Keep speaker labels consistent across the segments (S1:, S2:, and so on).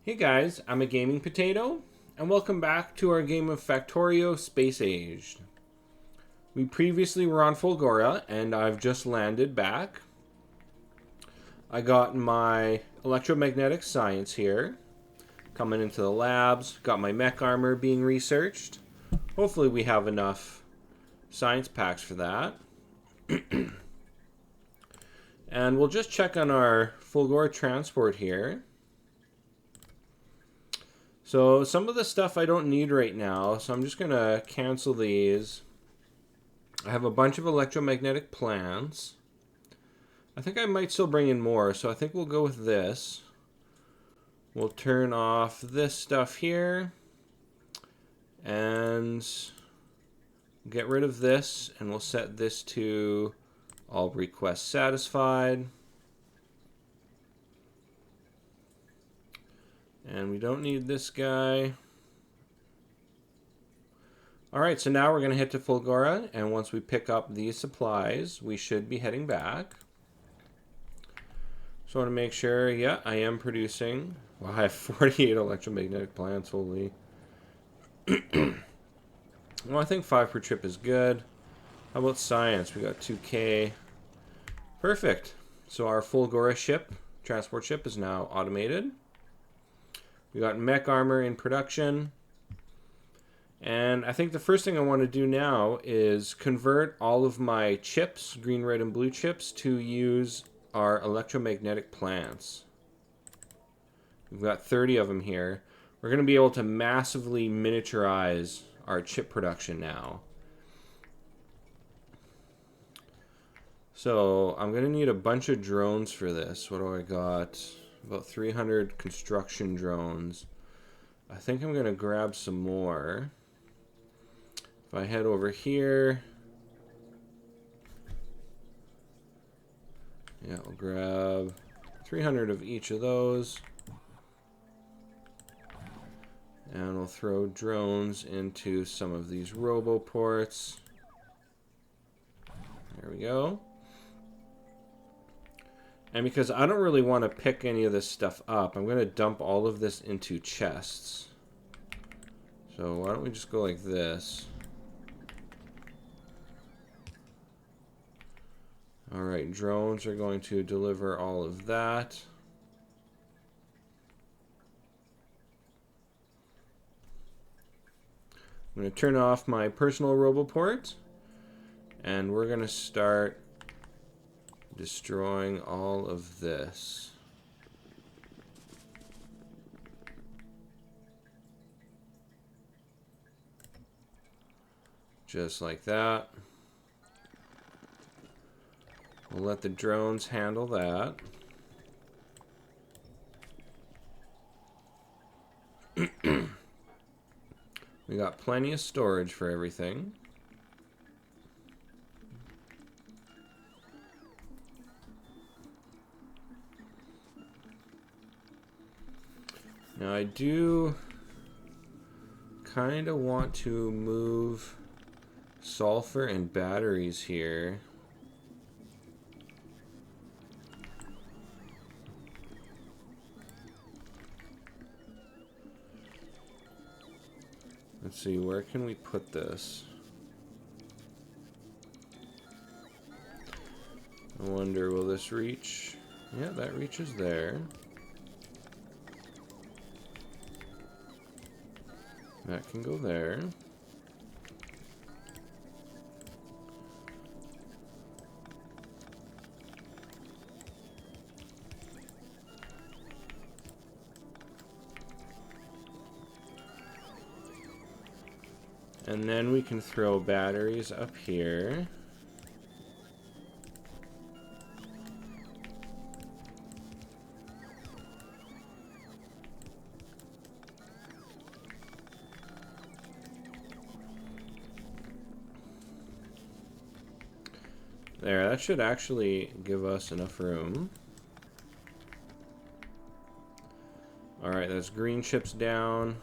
S1: Hey guys, I'm a gaming potato, and welcome back to our game of Factorio Space Age. We previously were on Fulgora, and I've just landed back. I got my electromagnetic science here, coming into the labs, got my mech armor being researched. Hopefully we have enough science packs for that. And we'll just check on our Fulgora transport here. So some of the stuff I don't need right now, so I'm just going to cancel these. I have a bunch of electromagnetic plants. I think I might still bring in more, so I think we'll go with this. We'll turn off this stuff here. And get rid of this, and we'll set this to all requests satisfied. And we don't need this guy. Alright, so now we're going to head to Fulgora, and once we pick up these supplies, we should be heading back. So I want to make sure, yeah, I am producing. Well, I have 48 electromagnetic plants, holy. Well, I think 5 per trip is good. How about science? We got 2K. Perfect. So our Fulgora ship, transport ship, is now automated. We got mech armor in production. And I think the first thing I want to do now is convert all of my chips, green, red, and blue chips, to use our electromagnetic plants. We've got 30 of them here. We're going to be able to massively miniaturize our chip production now. So I'm going to need a bunch of drones for this. What do I got? About 300 construction drones. I think I'm going to grab some more. If I head over here, yeah, I'll grab 300 of each of those. And we'll throw drones into some of these roboports. There we go. And because I don't really want to pick any of this stuff up, I'm going to dump all of this into chests. So why don't we just go like this? Alright, drones are going to deliver all of that. I'm going to turn off my personal roboport, and we're going to start destroying all of this. Just like that. We'll let the drones handle that. We got plenty of storage for everything. Now I do kind of want to move sulfur and batteries here. Let's see, where can we put this? I wonder, will this reach? Yeah, that reaches there. That can go there. And then we can throw batteries up here. There, that should actually give us enough room. Alright, that's green chips down.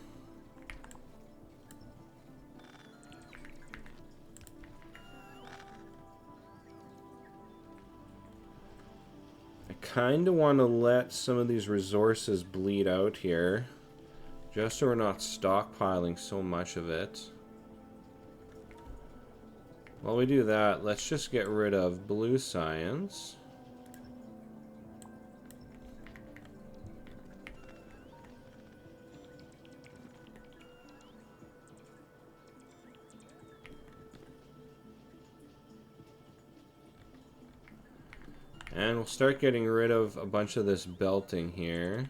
S1: kind of want to let some of these resources bleed out here, just so we're not stockpiling so much of it. While we do that, let's just get rid of blue science. And we'll start getting rid of a bunch of this belting here.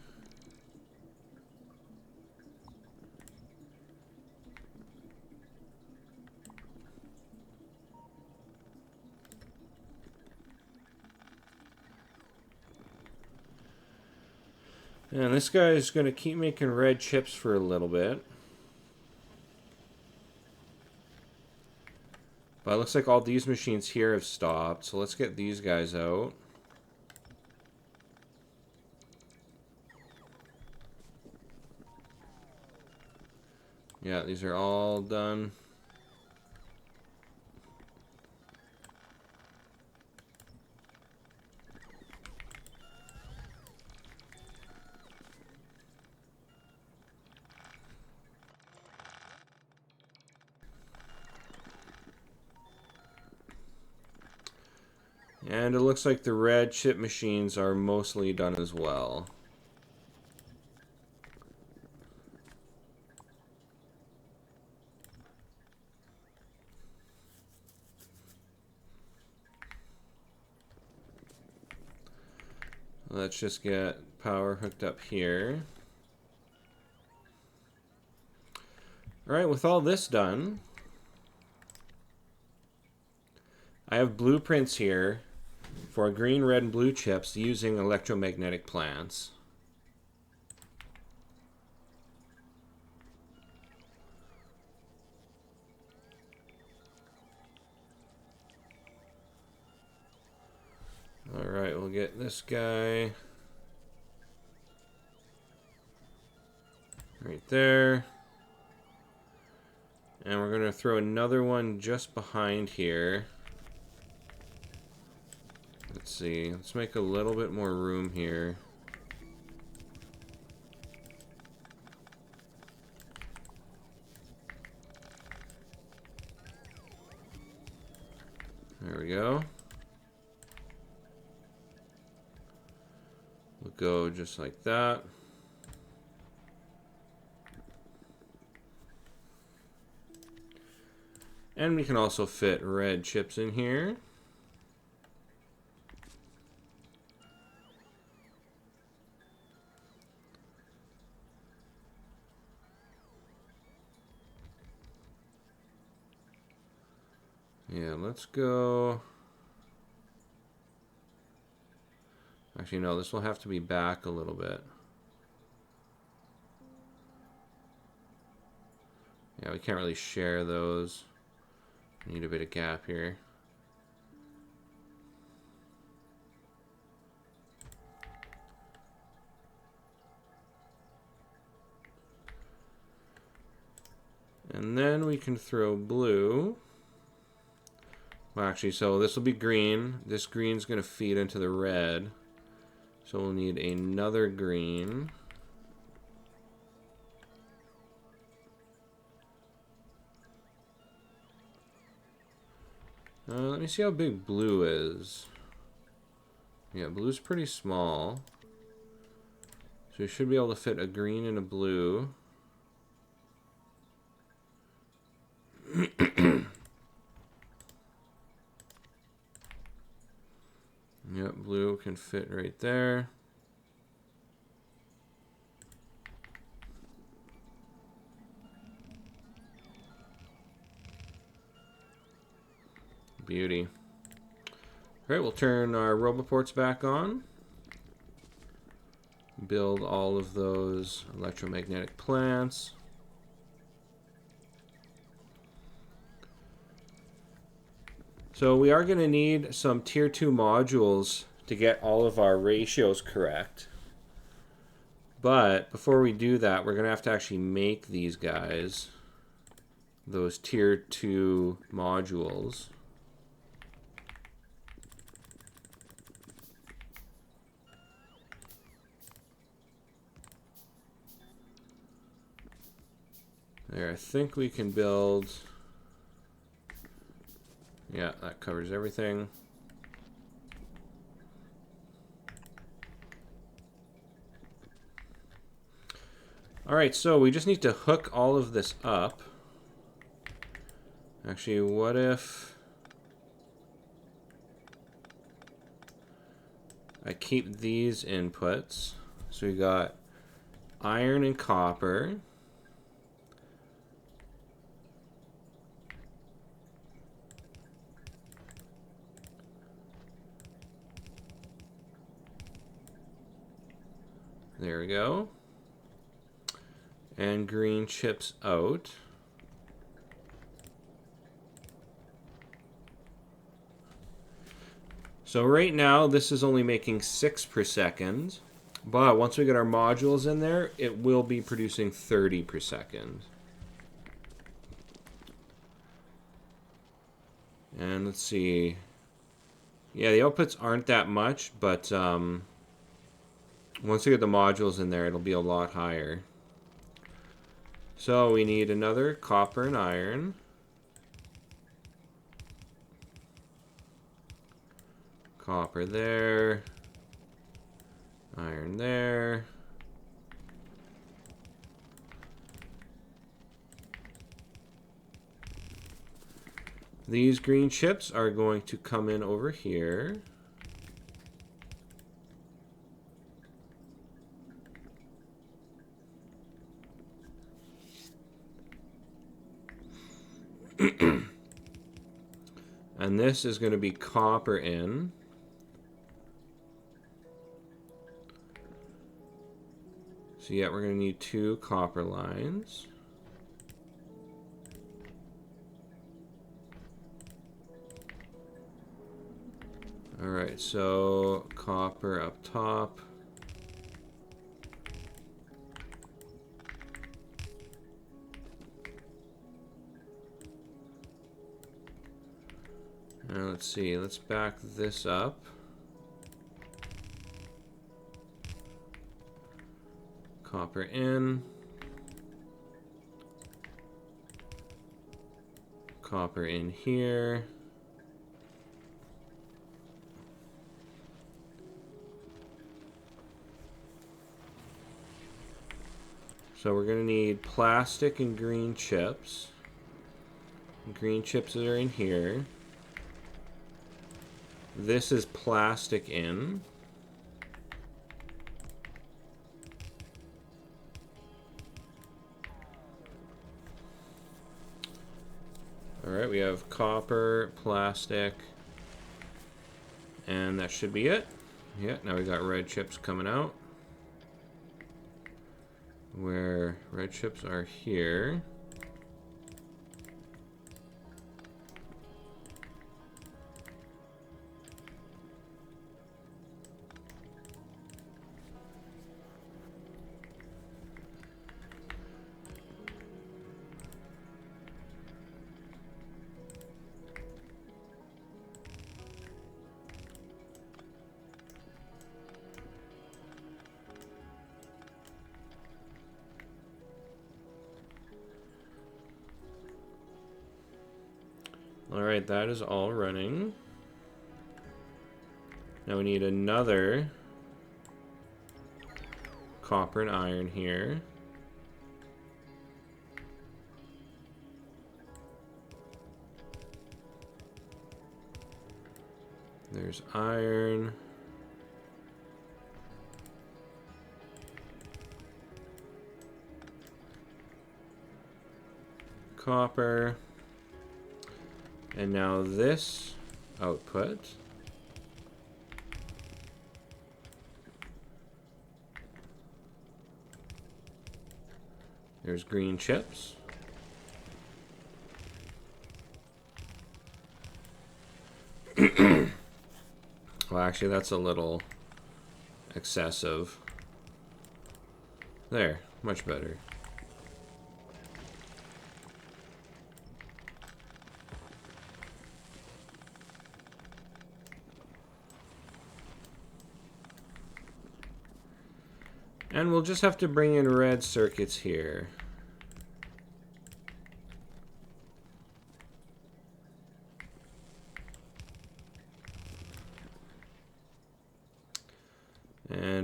S1: And this guy is going to keep making red chips for a little bit. But it looks like all these machines here have stopped, so let's get these guys out. Yeah, these are all done. And it looks like the red chip machines are mostly done as well. Let's just get power hooked up here. Alright, with all this done, I have blueprints here for green, red, and blue chips using electromagnetic plants. Alright, we'll get this guy right there. And we're going to throw another one just behind here. Let's see, let's make a little bit more room here. There we go. We'll go just like that. And we can also fit red chips in here. Yeah, let's go. Actually, no, this will have to be back a little bit. Yeah, we can't really share those. Need a bit of gap here. And then we can throw blue. Well, actually, so this will be green. This green's going to feed into the red. So we'll need another green. Let me see how big blue is. Yeah, blue's pretty small. So we should be able to fit a green and a blue. Yep, blue can fit right there. Beauty. Alright, we'll turn our roboports back on. Build all of those electromagnetic plants. So we are going to need some tier 2 modules to get all of our ratios correct. But before we do that, we're going to have to actually make these guys, those tier 2 modules. There, I think we can build... Yeah, that covers everything. Alright, so we just need to hook all of this up. Actually, what if I keep these inputs? So we got iron and copper. There we go. And green chips out. So right now this is only making 6 per second, but once we get our modules in there, it will be producing 30 per second. And let's see. Yeah, the outputs aren't that much, but once we get the modules in there, it'll be a lot higher. So we need another copper and iron. Copper there. Iron there. These green chips are going to come in over here. And this is going to be copper in. So yeah, we're going to need 2 copper lines. Alright, so copper up top. Now let's see, let's back this up. Copper in. Copper in here. So we're going to need plastic and green chips. Green chips are in here. This is plastic in. Alright, we have copper, plastic, and that should be it. Yeah, now we got red chips coming out. Where red chips are here. Alright, that is all running. Now we need another copper and iron here. There's iron. Copper. And now this output there's green chips. Well, actually, that's a little excessive. There, much better. And we'll just have to bring in red circuits here.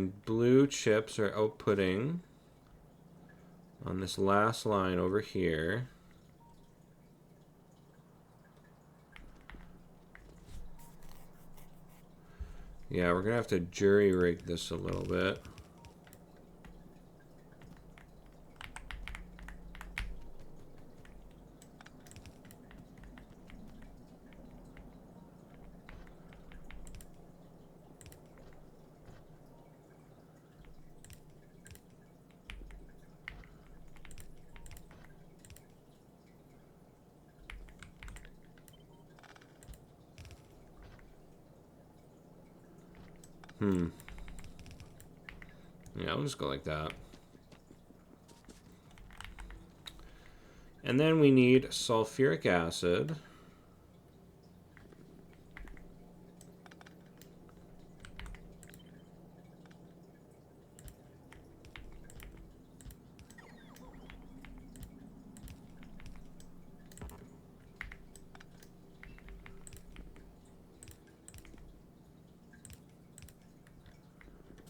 S1: And blue chips are outputting on this last line over here. Yeah, we're going to have to jury rig this a little bit. Yeah, I'll just go like that. And then we need sulfuric acid.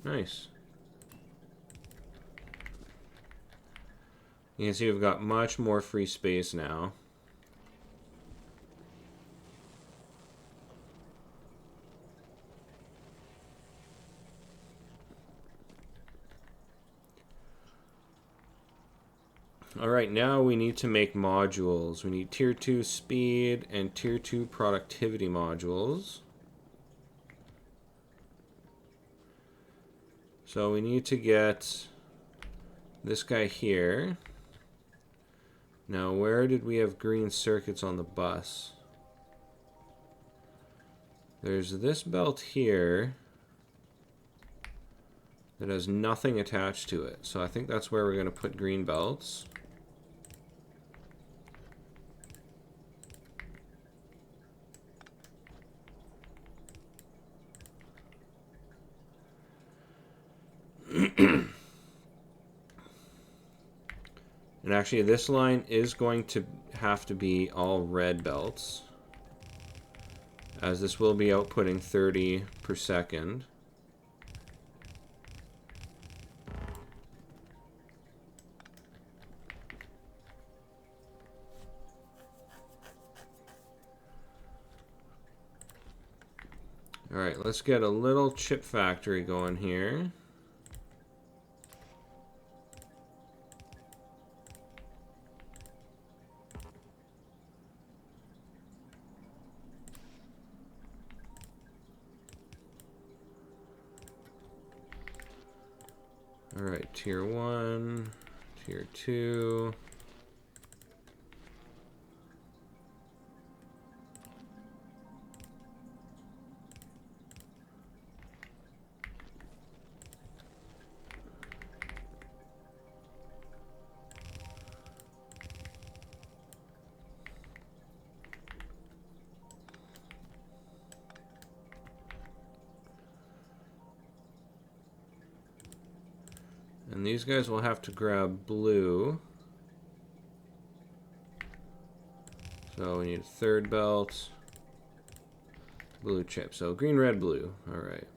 S1: Nice. You can see we've got much more free space now. Alright, now we need to make modules. We need tier 2 speed and tier 2 productivity modules. So we need to get this guy here. Now, where did we have green circuits on the bus? There's this belt here that has nothing attached to it. So I think that's where we're going to put green belts. And actually, this line is going to have to be all red belts, as this will be outputting 30 per second. Alright, let's get a little chip factory going here. Alright, tier 1, tier 2. And these guys will have to grab blue. So we need a third belt. Blue chip. So green, red, blue. Alright.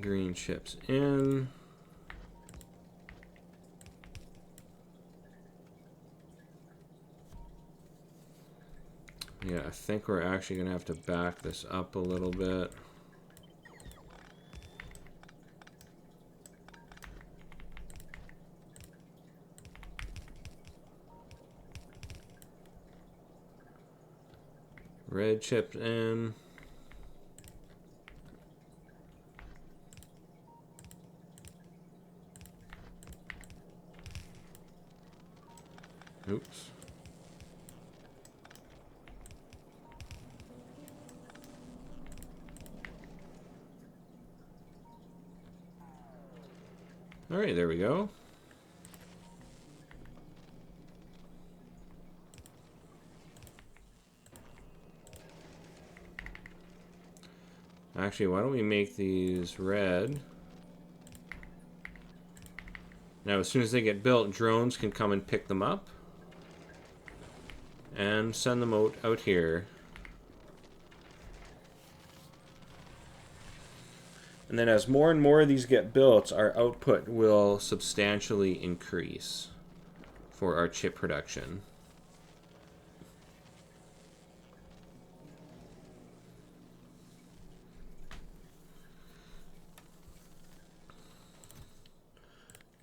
S1: Green chips in. Yeah, I think we're actually going to have to back this up a little bit. Red chips in. Oops. All right, there we go. Actually, why don't we make these red? Now, as soon as they get built, drones can come and pick them up and send them out here. And then as more and more of these get built, our output will substantially increase for our chip production.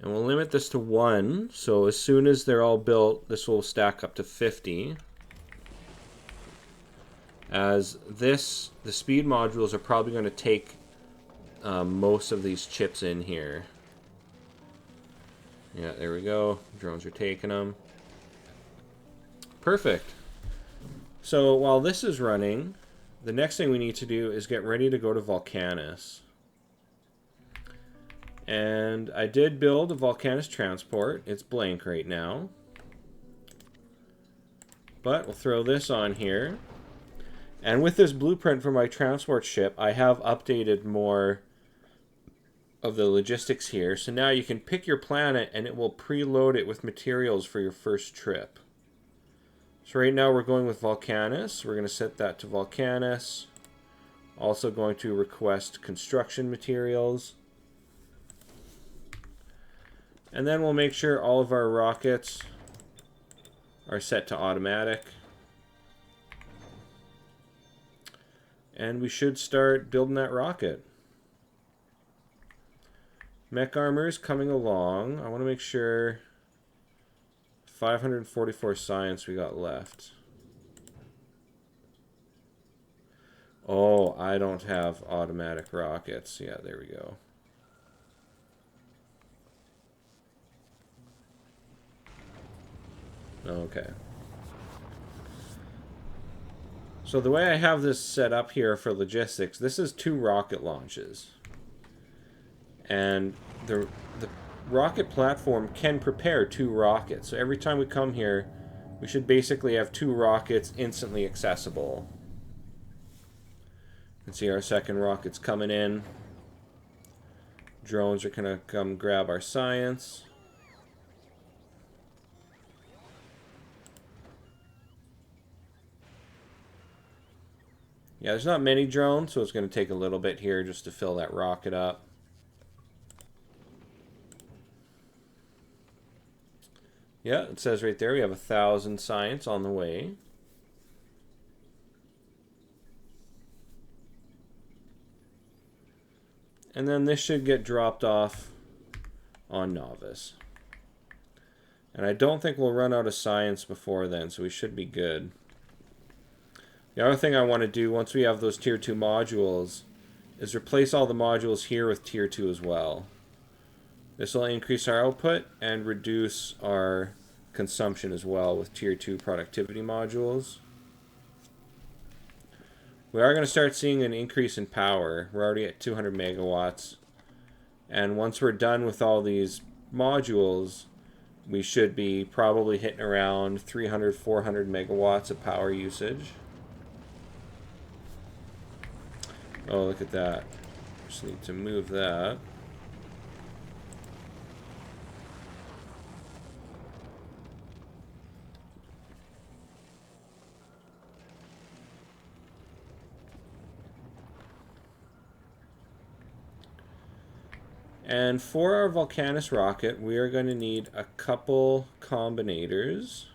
S1: And we'll limit this to 1, so as soon as they're all built, this will stack up to 50. As this, the speed modules are probably going to take most of these chips in here. Yeah, there we go. Drones are taking them. Perfect. So while this is running, the next thing we need to do is get ready to go to Volcanus. And I did build a Volcanus transport. It's blank right now. But we'll throw this on here. And with this blueprint for my transport ship, I have updated more of the logistics here. So now you can pick your planet and it will preload it with materials for your first trip. So right now we're going with Volcanus. We're going to set that to Volcanus. Also going to request construction materials. And then we'll make sure all of our rockets are set to automatic. And we should start building that rocket. Mech armor is coming along. I want to make sure 544 science we got left. Oh, I don't have automatic rockets. Yeah, there we go. Okay. So the way I have this set up here for logistics, this is 2 rocket launches. And the rocket platform can prepare 2 rockets. So every time we come here, we should basically have 2 rockets instantly accessible. You can see our second rocket's coming in. Drones are going to come grab our science. Yeah, there's not many drones, so it's going to take a little bit here just to fill that rocket up. Yeah, it says right there we have 1,000 science on the way. And then this should get dropped off on Novice. And I don't think we'll run out of science before then, so we should be good. The other thing I want to do once we have those tier 2 modules is replace all the modules here with tier 2 as well. This will increase our output and reduce our consumption as well with tier 2 productivity modules. We are going to start seeing an increase in power. We're already at 200 megawatts. And once we're done with all these modules, we should be probably hitting around 300, 400 megawatts of power usage. Oh, look at that. Just need to move that. And for our Volcanus rocket, we are going to need a couple combinators.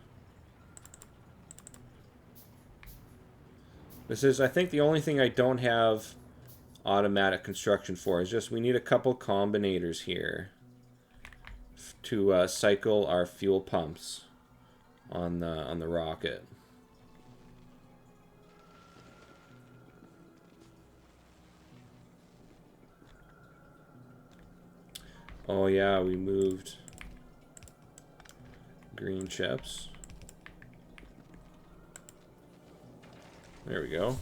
S1: This is, I think, the only thing I don't have automatic construction for. Is just we need a couple combinators here to cycle our fuel pumps on the rocket. Oh yeah, we moved green chips. There we go.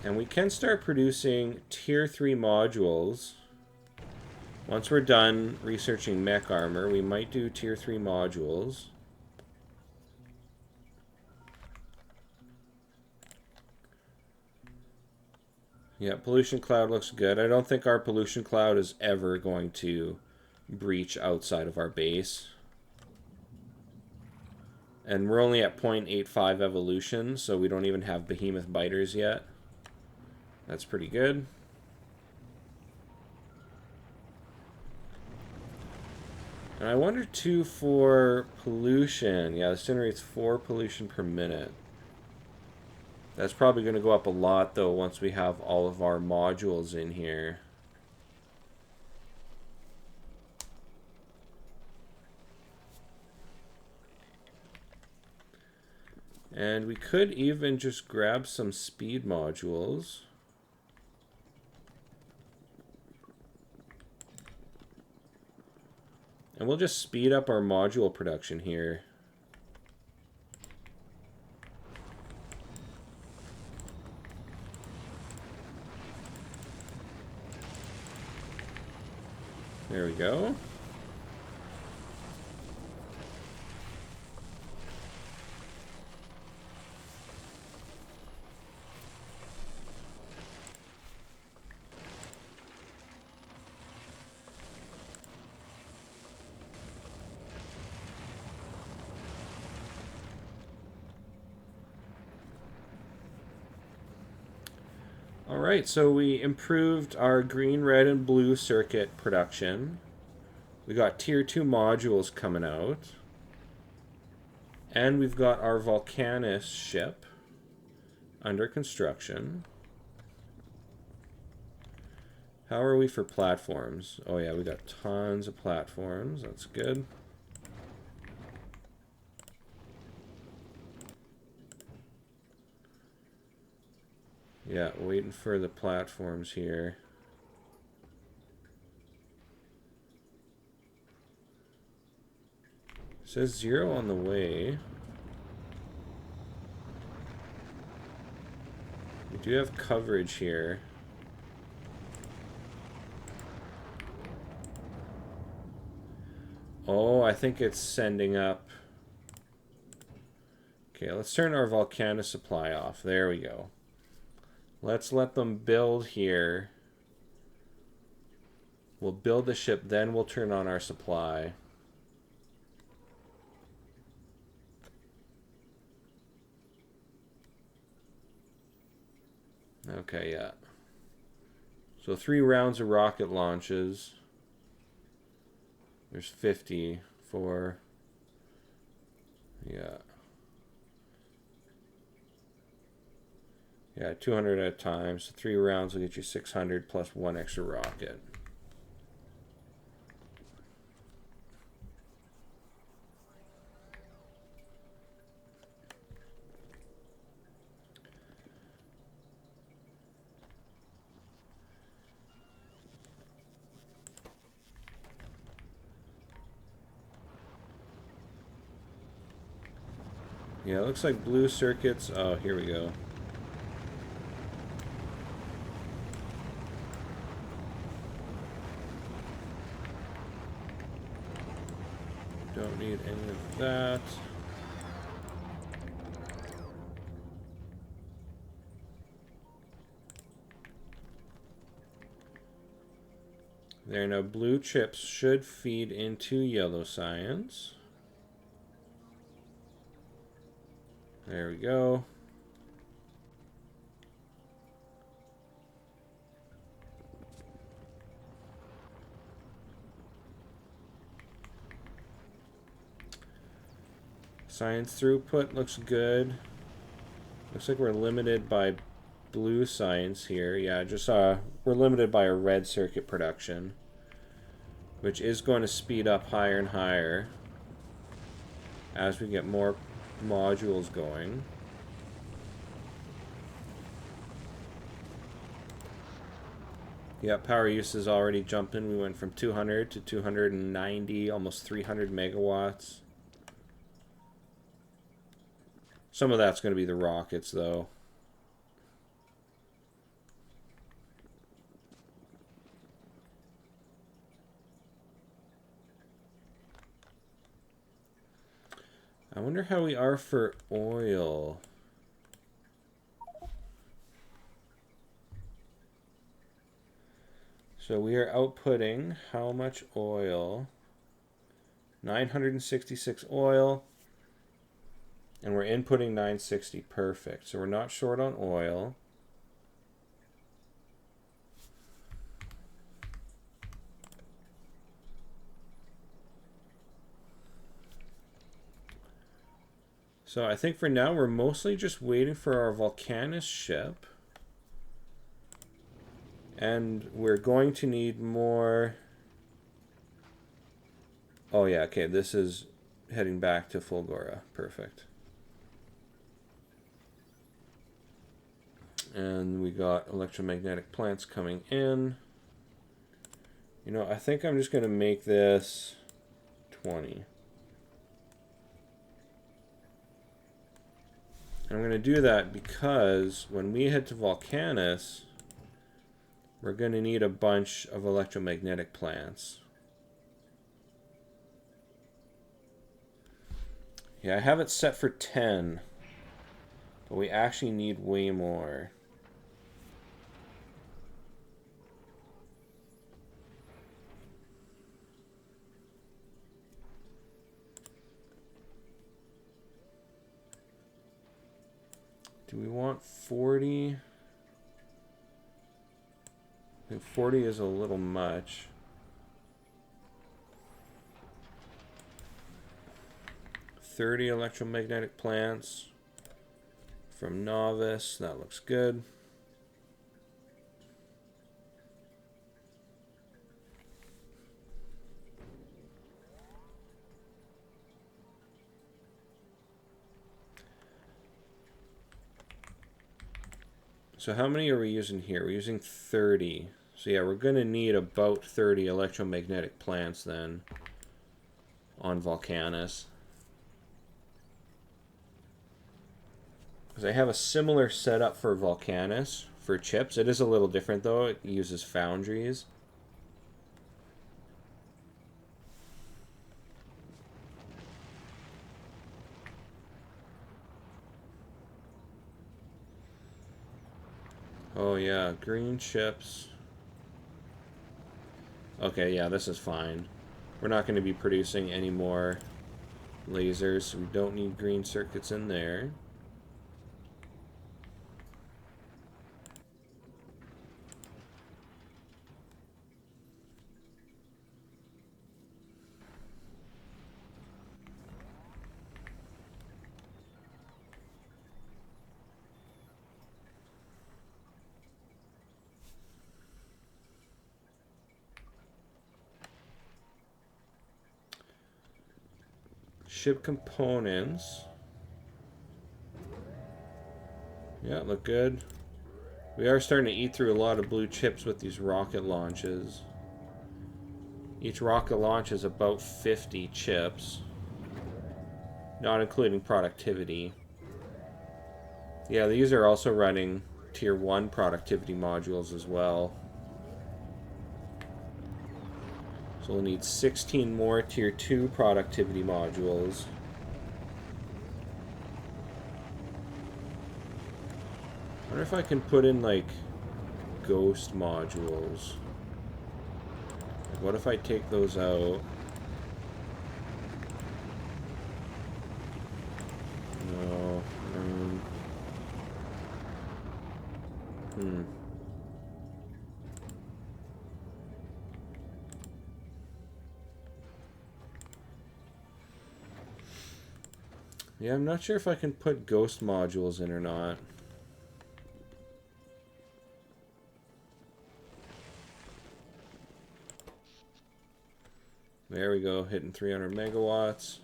S1: And we can start producing tier 3 modules Once we're done researching mech armor, we might do tier 3 modules. Yeah, pollution cloud looks good. I don't think our pollution cloud is ever going to breach outside of our base. And we're only at 0.85 evolution, so we don't even have behemoth biters yet. That's pretty good. And I wonder too for pollution. Yeah, this generates 4 pollution per minute. That's probably going to go up a lot though once we have all of our modules in here. And we could even just grab some speed modules. And we'll just speed up our module production here. There we go. Alright, so we improved our green, red, and blue circuit production. We got tier 2 modules coming out. And we've got our Volcanus ship under construction. How are we for platforms? Oh yeah, we got tons of platforms. That's good. Yeah, waiting for the platforms here. It says 0 on the way. We do have coverage here. Oh, I think it's sending up. Okay, let's turn our Volcana supply off. There we go. Let's let them build here. We'll build the ship, then we'll turn on our supply. Okay, yeah. So 3 rounds of rocket launches. There's 50 for... Yeah. Yeah, 200 at a time. So 3 rounds will get you 600 plus 1 extra rocket. Yeah, it looks like blue circuits. Oh, here we go. Don't need any of that. There, now blue chips should feed into yellow science. There we go. Science throughput looks good. Looks like we're limited by blue science here. Yeah, just we're limited by a red circuit production, which is going to speed up higher and higher as we get more modules going. Yeah, power use is already jumping. We went from 200 to 290, almost 300 megawatts. Some of that's going to be the rockets, though. I wonder how we are for oil. So we are outputting how much oil? 966 oil. And we're inputting 960. Perfect. So we're not short on oil. So I think for now we're mostly just waiting for our Volcanus ship. And we're going to need more... Oh yeah, okay, this is heading back to Fulgora. Perfect. And we got electromagnetic plants coming in. You know, I think I'm just going to make this 20. And I'm going to do that because when we head to Volcanus, we're going to need a bunch of electromagnetic plants. Yeah, I have it set for 10. But we actually need way more. Do we want 40? I think 40 is a little much. 30 electromagnetic plants from Novice. That looks good. So how many are we using here? We're using 30. So yeah, we're going to need about 30 electromagnetic plants then on Volcanus. Because I have a similar setup for Volcanus for chips. It is a little different though. It uses foundries. Oh yeah, green chips. Okay, yeah, this is fine. We're not going to be producing any more lasers, so we don't need green circuits in there. Ship components. Yeah, look good. We are starting to eat through a lot of blue chips with these rocket launches. Each rocket launch is about 50 chips. Not including productivity. Yeah, these are also running tier 1 productivity modules as well. So we'll need 16 more tier 2 productivity modules. I wonder if I can put in like ghost modules. Like, what if I take those out? No. Yeah, I'm not sure if I can put ghost modules in or not. There we go, hitting 300 megawatts.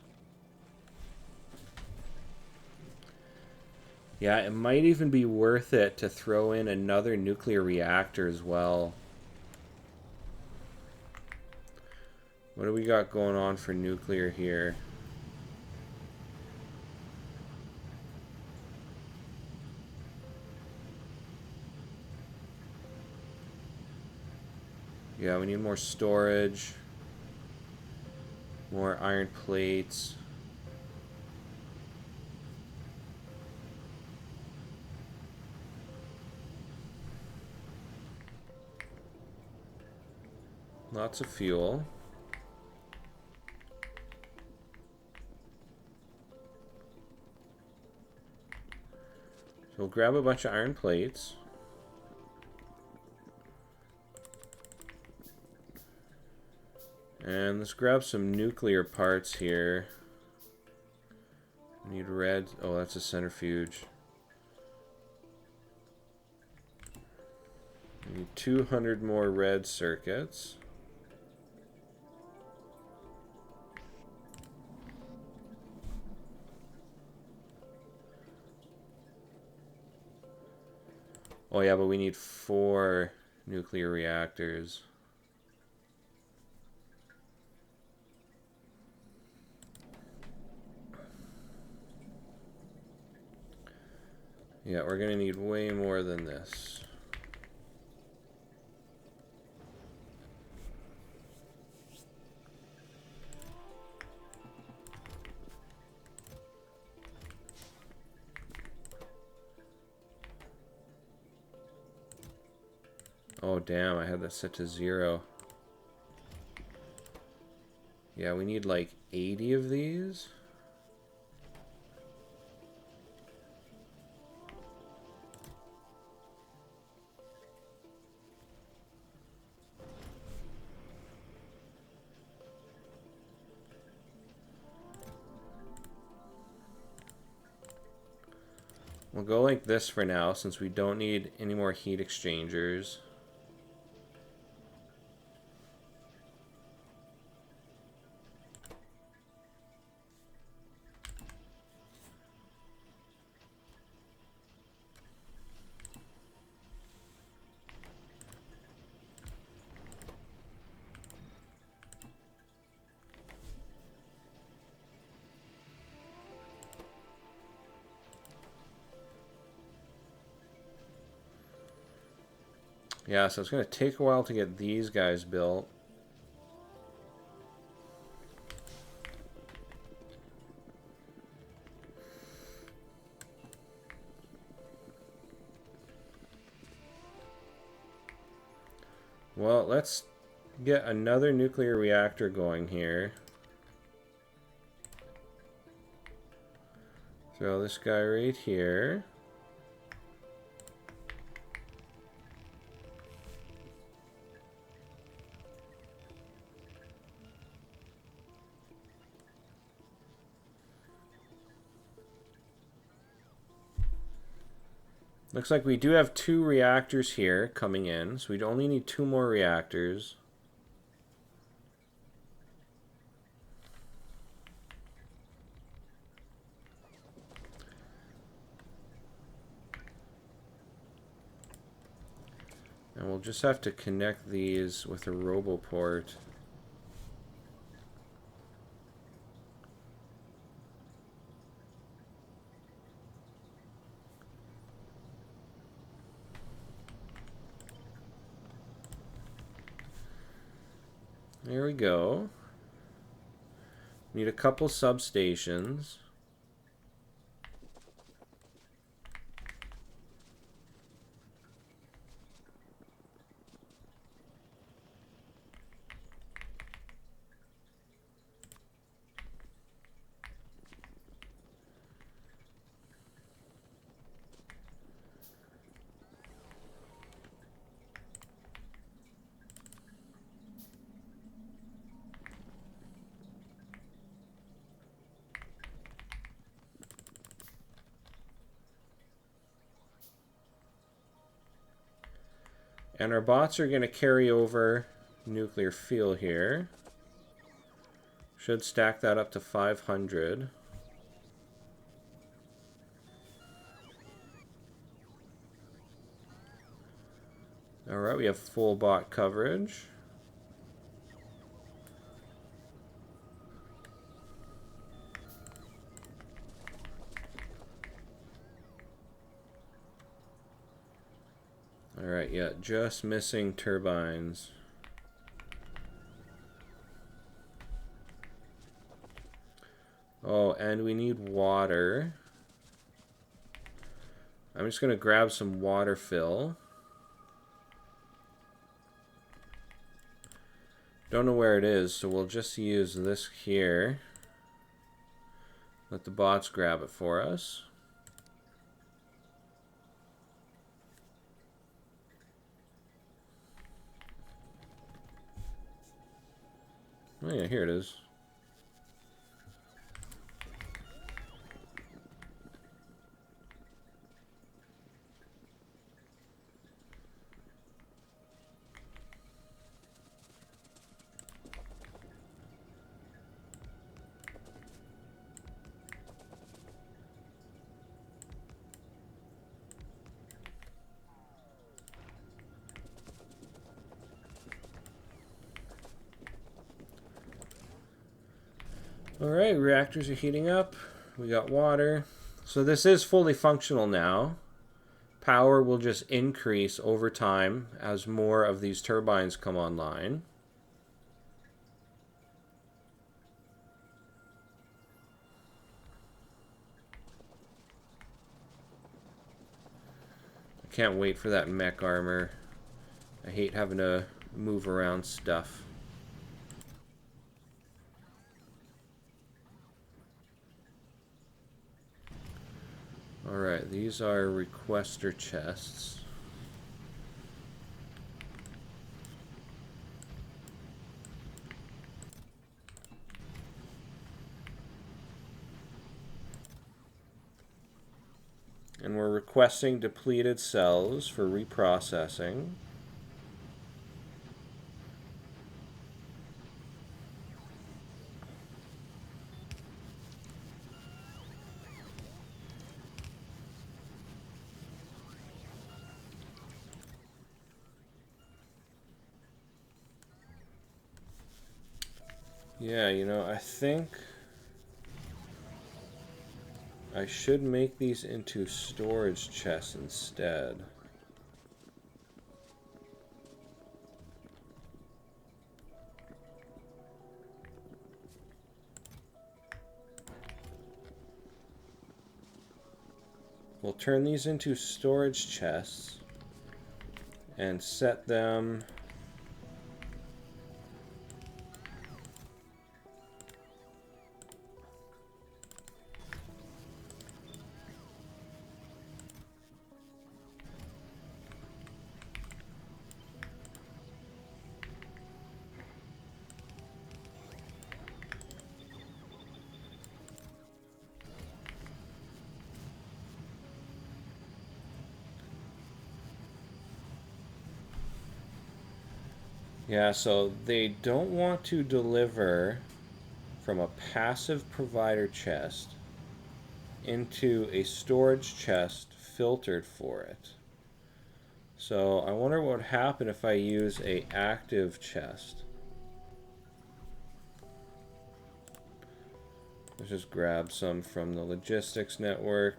S1: Yeah, it might even be worth it to throw in another nuclear reactor as well. What do we got going on for nuclear here? Yeah, we need more storage. More iron plates. Lots of fuel. So we'll grab a bunch of iron plates. And let's grab some nuclear parts here. We need red. Oh, that's a centrifuge. We need 200 more red circuits. Oh yeah, but we need 4 nuclear reactors. Yeah, we're gonna need way more than this. Oh damn, I had that set to 0. Yeah, we need like 80 of these. We'll go like this for now, since we don't need any more heat exchangers. Yeah, so it's going to take a while to get these guys built. Well, let's get another nuclear reactor going here. Throw this guy right here. Looks like we do have 2 reactors here coming in, so we'd only need 2 more reactors. And we'll just have to connect these with a roboport. There we go. Need a couple substations. And our bots are going to carry over nuclear fuel here. Should stack that up to 500. Alright, we have full bot coverage. Alright, yeah, just missing turbines. Oh, and we need water. I'm just going to grab some water fill. Don't know where it is, so we'll just use this here. Let the bots grab it for us. Oh yeah, here it is. Alright, reactors are heating up. We got water. So this is fully functional now. Power will just increase over time as more of these turbines come online. I can't wait for that mech armor. I hate having to move around stuff. Alright, these are requester chests. And we're requesting depleted cells for reprocessing. Yeah, you know, I think I should make these into storage chests instead. We'll turn these into storage chests and set them yeah, so they don't want to deliver from a passive provider chest into a storage chest filtered for it. So I wonder what would happen if I use a active chest. Let's just grab some from the logistics network.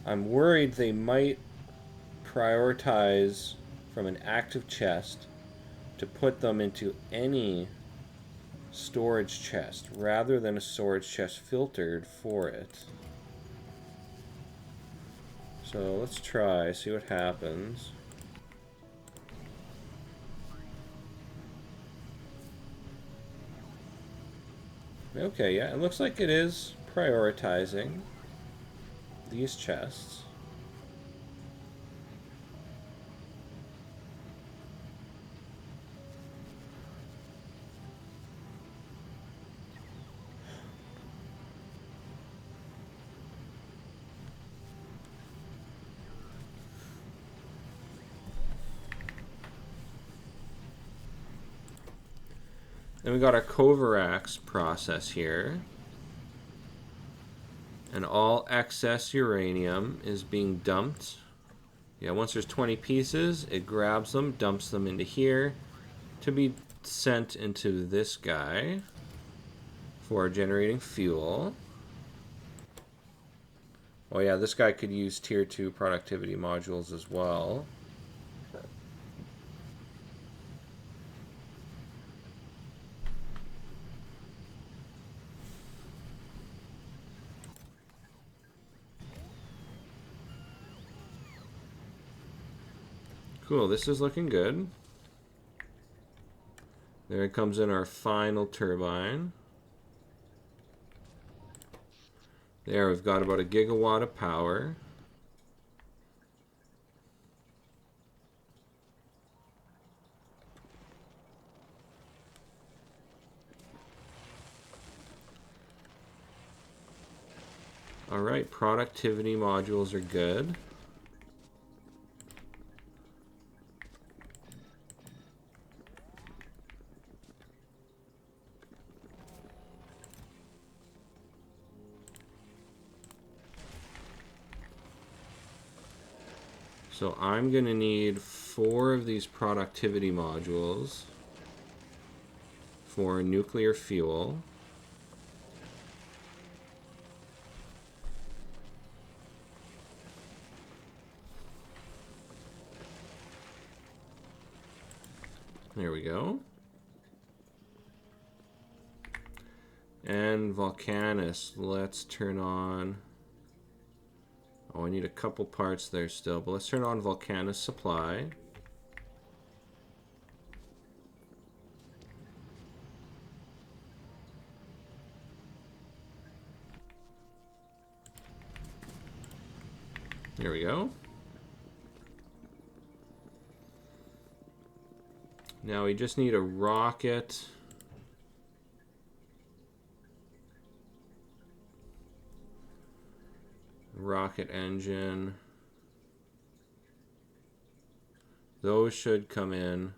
S1: I'm worried they might prioritize from an active chest to put them into any storage chest rather than a storage chest filtered for it. So let's try, see what happens. Okay, yeah, it looks like it is prioritizing these chests. Then we got our Kovarax process here. And all excess uranium is being dumped. Yeah, once there's 20 pieces, it grabs them, dumps them into here to be sent into this guy for generating fuel. Oh yeah, this guy could use tier 2 productivity modules as well. Cool, this is looking good. There it comes in our final turbine. There, we've got about 1 gigawatt of power. All right, productivity modules are good. So I'm going to need 4 of these productivity modules for nuclear fuel. There we go. And Volcanus, let's turn on... Oh, I need a couple parts there still, but let's turn on Volcanus supply. There we go. Now we just need a rocket. Rocket engine. Those should come in.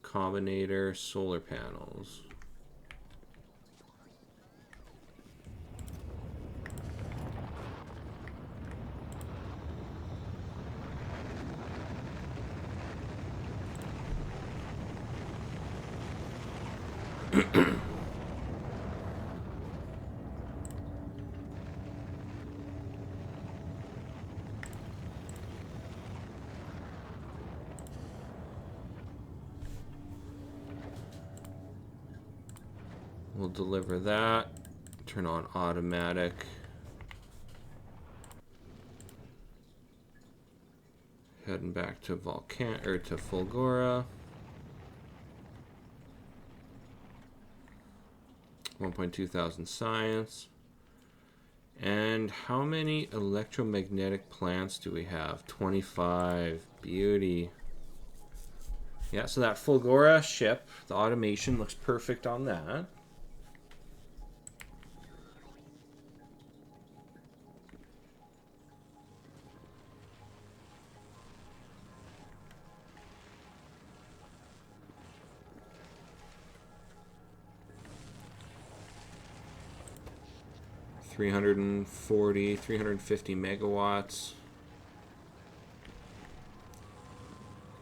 S1: Combinator, solar panels. We'll deliver that. Turn on automatic. Heading back to to Fulgora. 1,200 science. And how many electromagnetic plants do we have? 25. Beauty. Yeah, so that Fulgora ship, the automation looks perfect on that. $340, 350 megawatts.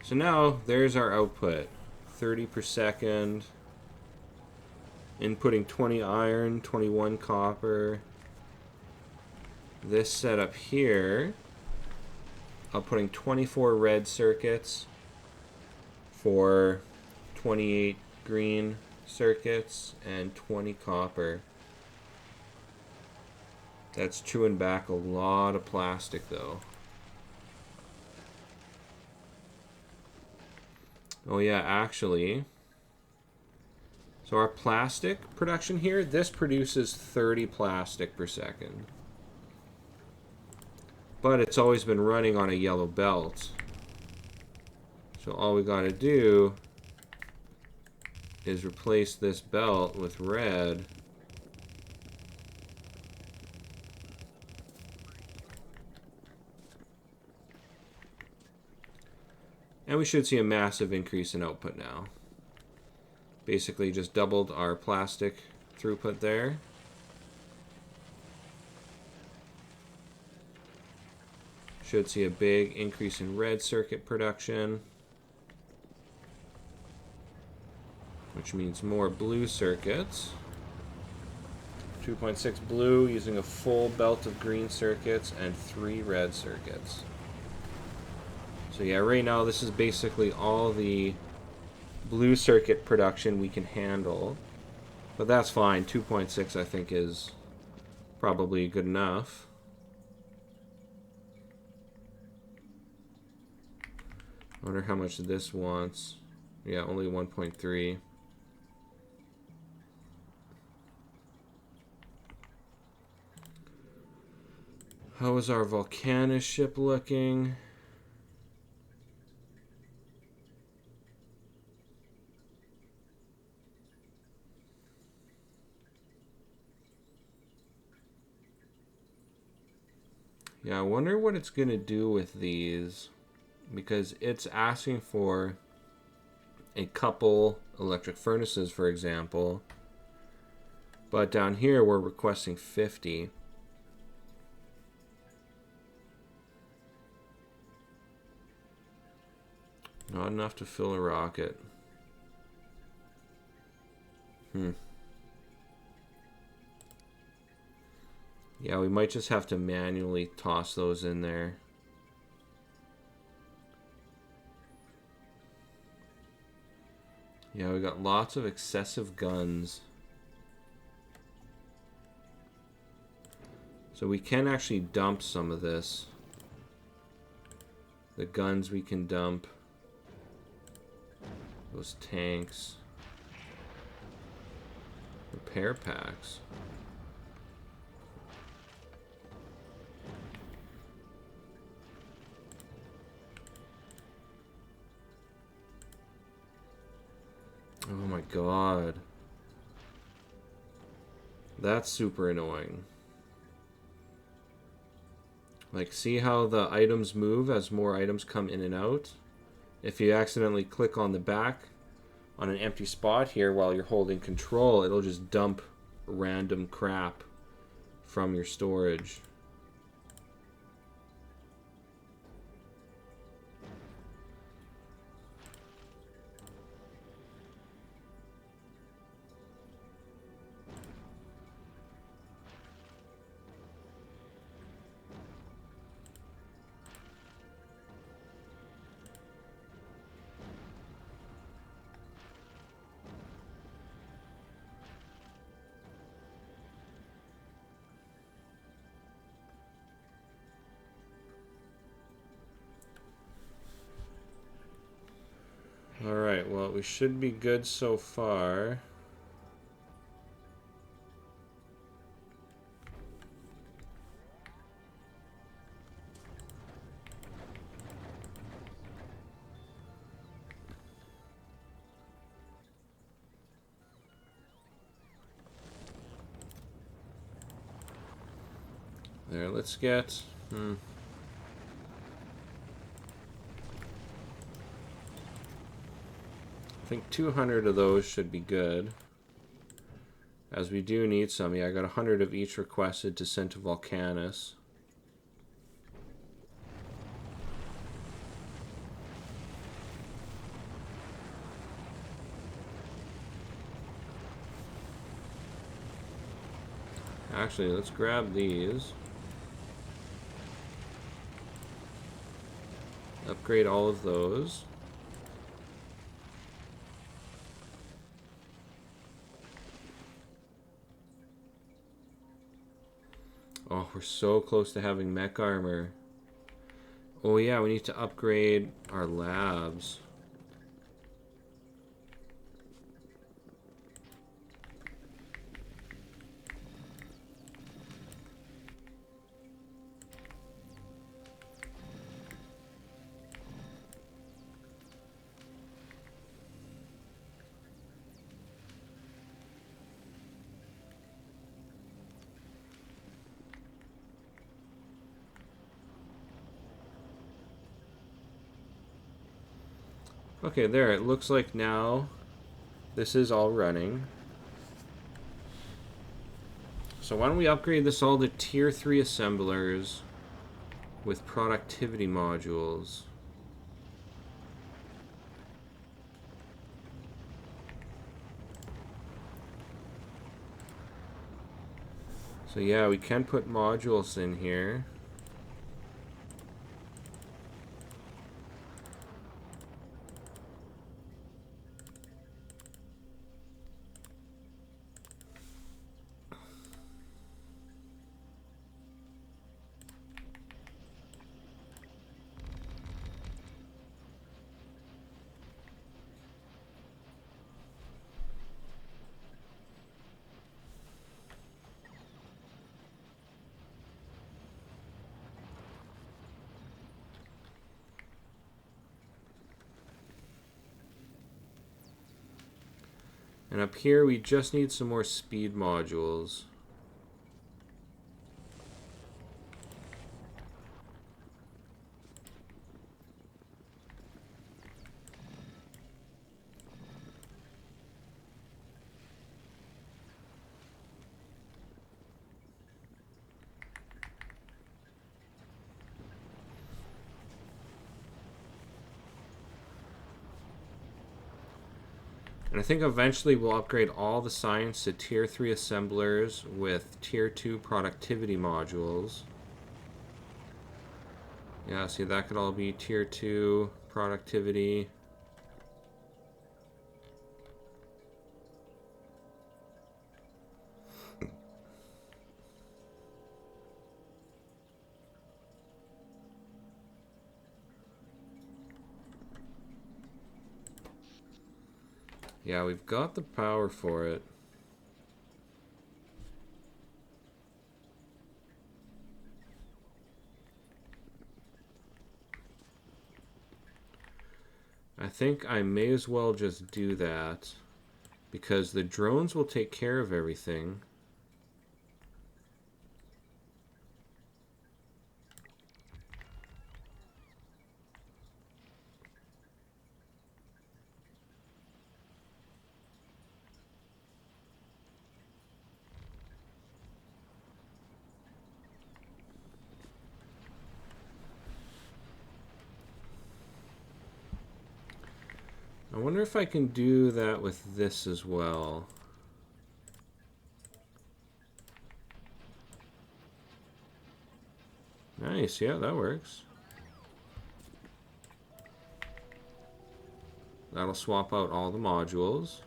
S1: So now there's our output. 30 per second. Inputting 20 iron, 21 copper. This setup here, outputting 24 red circuits for 28 green circuits and 20 copper. That's chewing back a lot of plastic though. Oh yeah, actually, so our plastic production here, this produces 30 plastic per second. But it's always been running on a yellow belt. So all we gotta do is replace this belt with red. And we should see a massive increase in output now. Basically just doubled our plastic throughput there. Should see a big increase in red circuit production, which means more blue circuits. 2.6 blue using a full belt of green circuits and 3 red circuits. So yeah, right now this is basically all the blue circuit production we can handle. But that's fine. 2.6 I think is probably good enough. I wonder how much this wants. Yeah, only 1.3. How is our Volcanus ship looking? Yeah, I wonder what it's going to do with these. Because it's asking for a couple electric furnaces, for example. But down here, we're requesting 50. Not enough to fill a rocket. Yeah, we might just have to manually toss those in there. Yeah, we got lots of excessive guns. So we can actually dump some of this. The guns we can dump. Those tanks. Repair packs. Oh my god. That's super annoying. Like, see how the items move as more items come in and out? If you accidentally click on the back on an empty spot here while you're holding control, it'll just dump random crap from your storage. Alright, well, we should be good so far. There, let's get... I think 200 of those should be good. As we do need some. Yeah, I got 100 of each requested to send to Volcanus. Actually, let's grab these. Upgrade all of those. Oh, we're so close to having mech armor. Oh yeah, we need to upgrade our labs. Okay, there. It looks like now this is all running. So why don't we upgrade this all to tier 3 assemblers with productivity modules. So yeah, we can put modules in here. And up here, we just need some more speed modules. And I think eventually we'll upgrade all the science to Tier 3 assemblers with Tier 2 productivity modules. Yeah, see, that could all be Tier 2 productivity. Yeah, we've got the power for it. I think I may as well just do that, because the drones will take care of everything. I wonder if I can do that with this as well. Nice, yeah, that works. That'll swap out all the modules.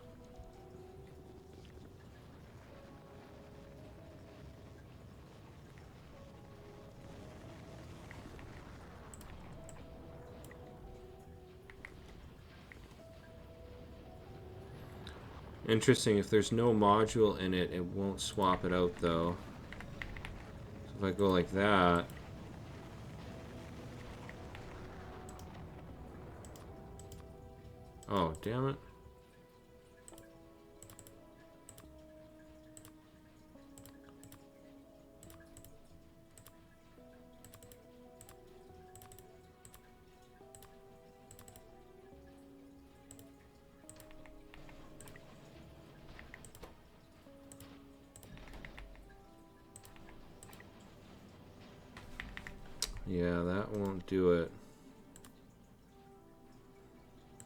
S1: Interesting, if there's no module in it, it won't swap it out though. So if I go like that... Oh, damn it. Yeah, that won't do it.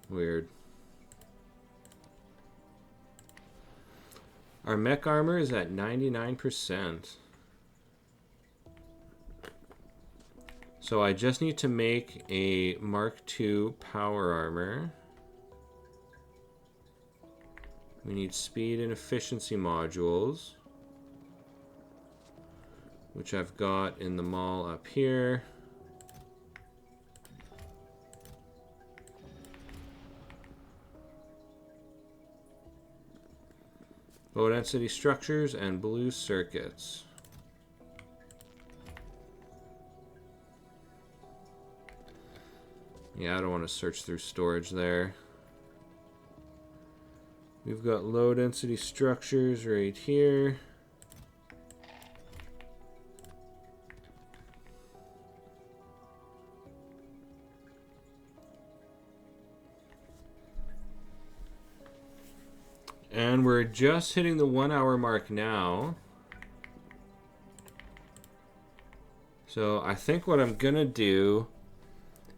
S1: Weird. Our mech armor is at 99%. So I just need to make a Mark II power armor. We need speed and efficiency modules, which I've got in the mall up here. Low density structures and blue circuits. Yeah, I don't want to search through storage there. We've got low density structures right here. And we're just hitting the 1 hour mark now. So I think what I'm gonna do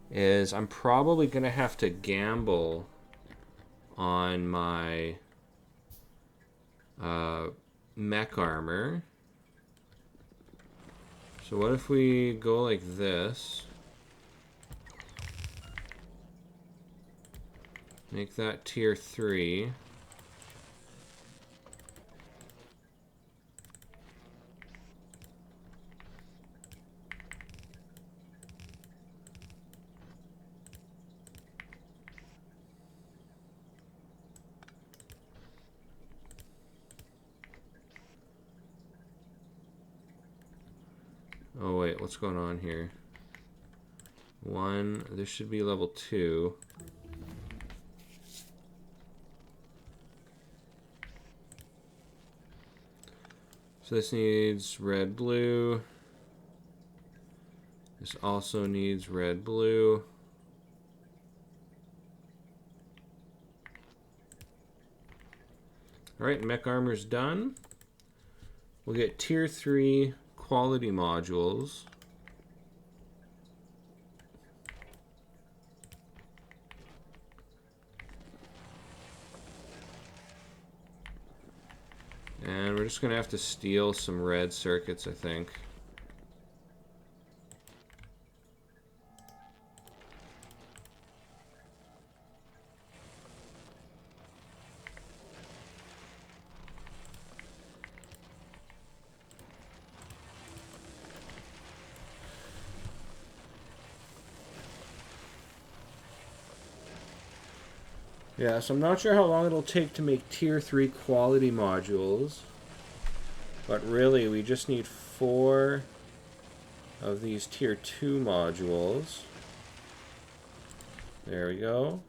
S1: is I'm probably gonna have to gamble on my mech armor. So what if we go like this? Make that tier 3. Oh wait, what's going on here? 1, this should be level 2. So this needs red, blue. This also needs red, blue. Alright, mech armor's done. We'll get tier 3 quality modules. And we're just going to have to steal some red circuits, I think. Yeah, so I'm not sure how long it'll take to make tier 3 quality modules. But really, we just need 4 of these tier 2 modules. There we go.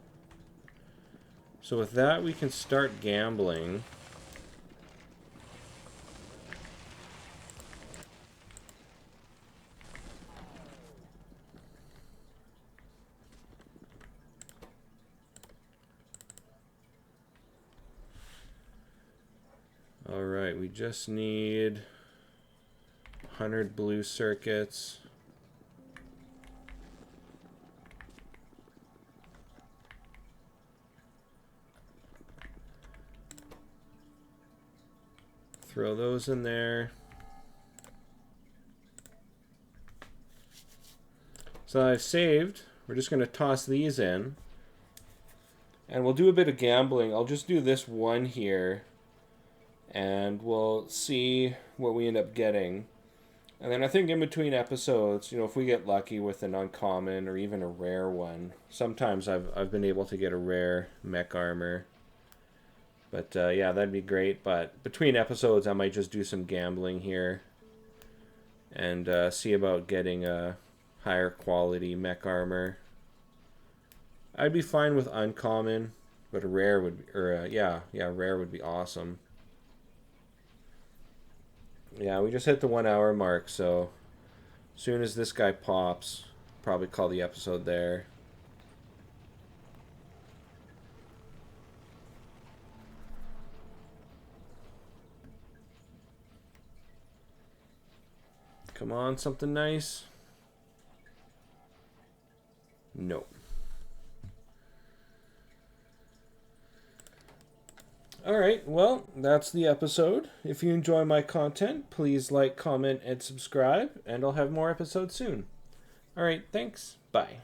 S1: So with that, we can start gambling. Alright, we just need 100 blue circuits. Throw those in there. So I've saved. We're just going to toss these in. And we'll do a bit of gambling. I'll just do this one here. And we'll see what we end up getting. And then I think in between episodes, you know, if we get lucky with an uncommon or even a rare one, sometimes I've been able to get a rare mech armor. But yeah, that'd be great. But between episodes, I might just do some gambling here and see about getting a higher quality mech armor. I'd be fine with uncommon, but a rare would, or rare would be awesome. Yeah, we just hit the 1 hour mark, so as soon as this guy pops, probably call the episode there. Come on, something nice. Nope. Alright, well, that's the episode. If you enjoy my content, please like, comment, and subscribe, and I'll have more episodes soon. Alright, thanks. Bye.